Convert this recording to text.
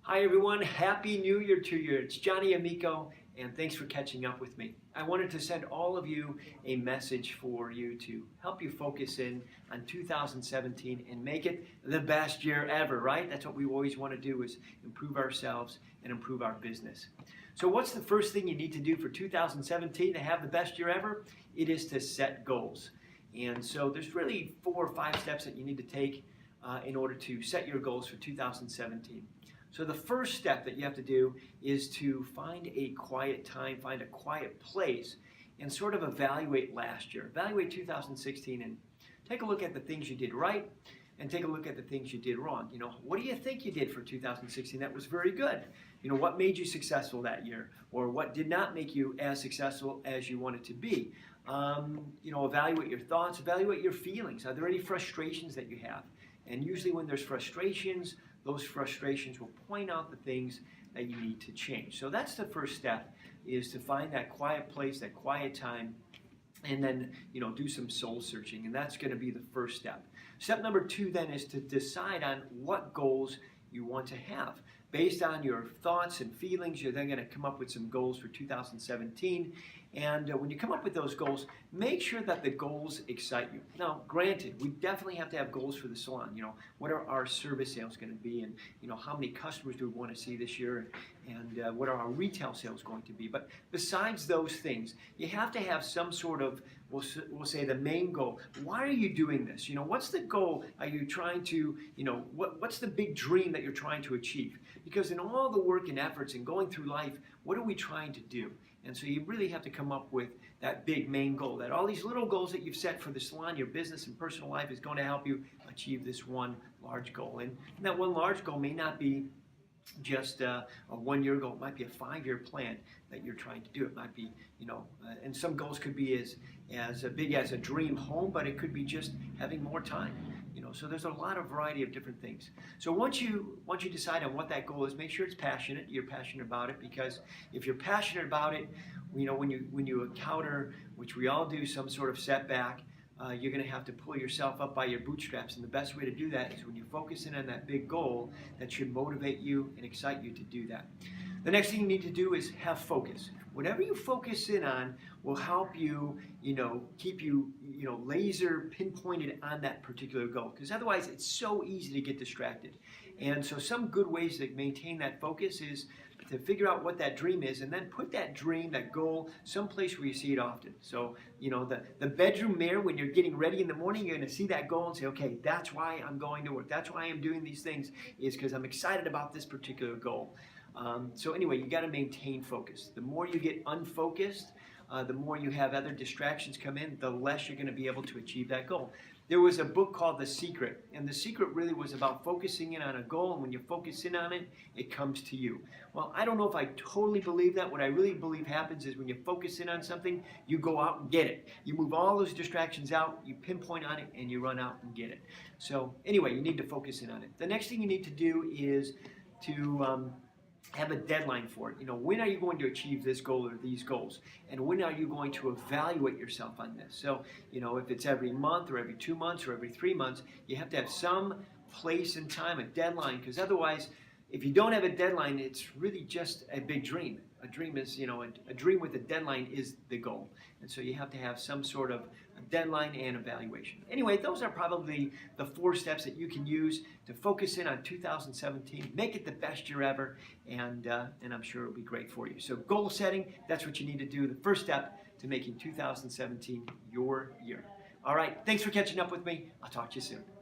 Hi everyone, Happy New Year to you. It's Johnny Amico, and thanks for catching up with me. I wanted to send all of you a message for you to help you focus in on 2017 and make it the best year ever, right? That's what we always want to do, is improve ourselves and improve our business. So what's the first thing you need to do for 2017 to have the best year ever? It is to set goals. And so there's really 4 or 5 steps that you need to take in order to set your goals for 2017. So the first step that you have to do is to find a quiet time, find a quiet place, and sort of evaluate last year. Evaluate 2016 and take a look at the things you did right and take a look at the things you did wrong. What do you think you did for 2016 that was very good? What made you successful that year? Or what did not make you as successful as you wanted to be? Evaluate your thoughts, evaluate your feelings. Are there any frustrations that you have? And usually when there's frustrations, those frustrations will point out the things that you need to change. So that's the first step, is to find that quiet place, that quiet time, and then do some soul searching. And that's going to be the first step. Step number 2 then is to decide on what goals you want to have. Based on your thoughts and feelings, you're then going to come up with some goals for 2017. And when you come up with those goals, make sure that the goals excite you. Now, granted, we definitely have to have goals for the salon. What are our service sales going to be? And, how many customers do we want to see this year? And what are our retail sales going to be? But besides those things, you have to have some sort of, we'll say, the main goal. Why are you doing this? What's the goal? Are you trying to, what's the big dream that you're trying to achieve? Because in all the work and efforts and going through life, what are we trying to do? And so you really have to come up with that big main goal, that all these little goals that you've set for the salon, your business and personal life, is going to help you achieve this one large goal. And that one large goal may not be just a 1-year goal. It might be a 5-year plan that you're trying to do. It might be, and some goals could be as big as a dream home, but it could be just having more time. So there's a lot of variety of different things. So once you decide on what that goal is, make sure it's passionate. You're passionate about it, because if you're passionate about it, when you encounter, which we all do, some sort of setback, you're going to have to pull yourself up by your bootstraps. And the best way to do that is when you focus in on that big goal that should motivate you and excite you to do that. The next thing you need to do is have focus. Whatever you focus in on will help you, keep you, laser pinpointed on that particular goal. Because otherwise, it's so easy to get distracted. And so some good ways to maintain that focus is to figure out what that dream is, and then put that dream, that goal, someplace where you see it often. So, the bedroom mirror, when you're getting ready in the morning, you're going to see that goal and say, okay, that's why I'm going to work. That's why I'm doing these things, is because I'm excited about this particular goal. So anyway, you got to maintain focus. The more you get unfocused, the more you have other distractions come in, the less you're going to be able to achieve that goal. There was a book called The Secret, and The Secret really was about focusing in on a goal, and when you focus in on it, it comes to you. Well, I don't know if I totally believe that. What I really believe happens is when you focus in on something, you go out and get it. You move all those distractions out, you pinpoint on it, and you run out and get it. So anyway, you need to focus in on it. The next thing you need to do is to have a deadline for it. When are you going to achieve this goal or these goals? And when are you going to evaluate yourself on this? So, if it's every month or every 2 months or every 3 months, you have to have some place and time, a deadline, because otherwise, if you don't have a deadline, it's really just a big dream. A dream is, a dream with a deadline is the goal. And so you have to have some sort of a deadline and evaluation. Anyway, those are probably the 4 steps that you can use to focus in on 2017, make it the best year ever, and I'm sure it'll be great for you. So goal setting, that's what you need to do, the first step to making 2017 your year. All right, thanks for catching up with me. I'll talk to you soon.